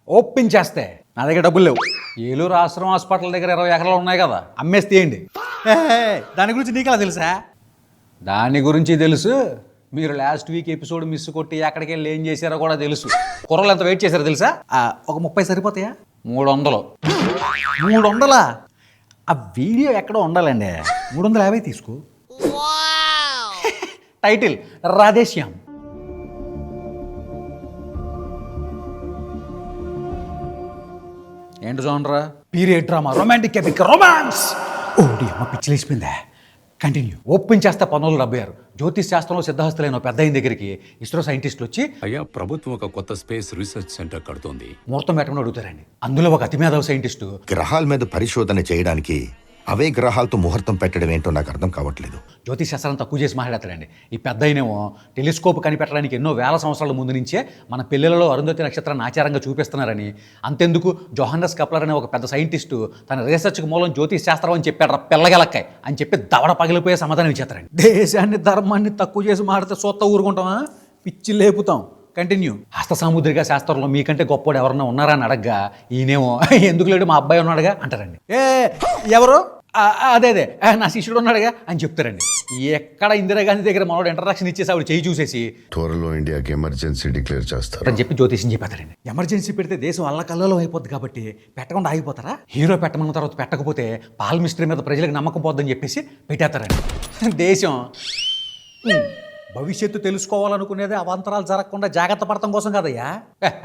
Open చేస్తే నా దగ్గర డబ్బులు లేవు. ఏలూరు ఆశ్రమం హాస్పిటల్ దగ్గర 20 ఎకరాలు ఉన్నాయి కదా, అమ్మేసి తీయండి. దాని గురించి నీకలా తెలుసా? దాని గురించి తెలుసు. మీరు లాస్ట్ వీక్ ఎపిసోడ్ మిస్ కొట్టి ఎక్కడికి వెళ్ళి ఏం చేశారో కూడా తెలుసు. కుర్రలు ఎంత వెయిట్ చేశారో తెలుసా? ఒక 30 సరిపోతాయా? 300. 300? ఆ వీడియో ఎక్కడో ఉండాలండి. 350 తీసుకో. టైటిల్ రాధేశ్యామ్. ఏంటి చూడరా? Period drama, romantic epic, romance. ఓడి అమ్మ పిచ్చిలేసిపోయిందా? కంటిన్యూ. ఓపెన్ చేస్తే 1976 జ్యోతిష్ శాస్త్రంలో సిద్ధహస్తులైన పెద్ద ఆయన దగ్గరికి ఇస్రో సైంటిస్టులు వచ్చి, అయ్యా, ప్రభుత్వం ఒక కొత్త స్పేస్ రీసెర్చ్ సెంటర్ కడుతోంది. ముహూర్తం పెట్టమని అడుగుతారండి. అందులో ఒక అతిమేధవ సైంటిస్టు, గ్రహాల మీద పరిశోధన చేయడానికి అవే గ్రహాలతో ముహూర్తం పెట్టడం ఏంటో నాకు అర్థం కావట్లేదు. జ్యోతిష్ శాస్త్రాన్ని తక్కువ చేసి మాట్లాడతాడండి. ఈ పెద్ద ఆయనేమో టెలిస్కోప్ కనిపెట్టడానికి ఎన్నో వేల సంవత్సరాల ముందు నుంచే మన పిల్లలలో అరుంధతి నక్షత్రాన్ని ఆచారంగా చూపిస్తున్నారని, అంతెందుకు జోహానస్ కప్లర్ అనే ఒక పెద్ద సైంటిస్టు తన రీసెర్చ్కి మూలం జ్యోతిష్ శాస్త్రం అని చెప్పాడు, పిల్లగలక్కాయ్ అని చెప్పి దవడ పగిలిపోయే సమాధానం ఇచ్చేస్తారండి. దేశాన్ని ధర్మాన్ని తక్కువ చేసి మాడితే సొత్త ఊరుకుంటామా? పిచ్చి లేపుతాం. కంటిన్యూ. హస్త సాముద్రిక శాస్త్రంలో మీకంటే గొప్పవాడు ఎవరన్నా ఉన్నారా అని అడగ్గా ఈయనేమో ఎందుకు లేడు, మా అబ్బాయి ఉన్నాడుగా అంటారండి. ఎవరు? అదే నా శిష్యుడు ఉన్నాడుగా అని చెప్తారండి. ఎక్కడ ఇందిరాగాంధీ దగ్గర మనోడు ఇంట్రడక్షన్ ఇచ్చేసి ఆవిడ చేయి చూసేసి త్వరలో ఇండియాకి ఎమర్జెన్సీ డిక్లేర్ చేస్తారు అని చెప్పి జ్యోతిషం చెప్పేస్తారండి. ఎమర్జెన్సీ పెడితే దేశం అల్లకల్లలో అయిపోద్ది కాబట్టి పెట్టకుండా ఆగిపోతారా? హీరో పెట్టమన్న తర్వాత పెట్టకపోతే పాల్ మిస్టరీ మీద ప్రజలకు నమ్మకం పోద్దని చెప్పేసి పెట్టేస్తారండి. దేశం భవిష్యత్తు తెలుసుకోవాలనుకునేది అవాంతరాలు జరగకుండా జాగ్రత్త పడటం కోసం కదయ్యా.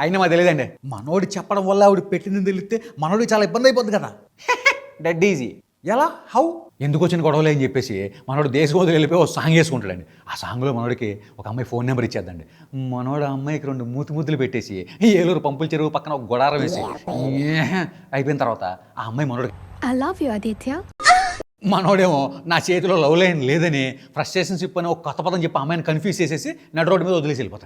అయినా మాకు తెలియదండి. మనోడు చెప్పడం వల్ల ఆవిడ పెట్టింది తెలిస్తే మనోడికి చాలా ఇబ్బంది అయిపోద్ది కదా. Dead easy. ఎలా? హౌ? ఎందుకు వచ్చిన గొడవలు అని చెప్పేసి మనోడు దేశం వదిలి వెళ్ళిపోయి ఒక సాంగ్ వేసుకుంటాడండి. ఆ సాంగ్లో మనోడికి ఒక అమ్మాయి ఫోన్ నెంబర్ ఇచ్చేద్దండి. మనోడు ఆ అమ్మాయికి 2 మూతులు పెట్టేసి ఏలూరు పంపుల చెరువు పక్కన ఒక గొడారం వేసి అయిపోయిన తర్వాత ఆ అమ్మాయి మనోడికి I love you, Aditya. మనోడేమో నా చేతిలో లవ్ లైన్ లేదని ఫ్రస్ట్రేషన్షిప్ అని ఒక కొత్త పదం చెప్పి అమ్మాయిని కన్ఫ్యూజ్ చేసేసి నడు రోడ్డు మీద వదిలేసి వెళ్ళిపోతాడు.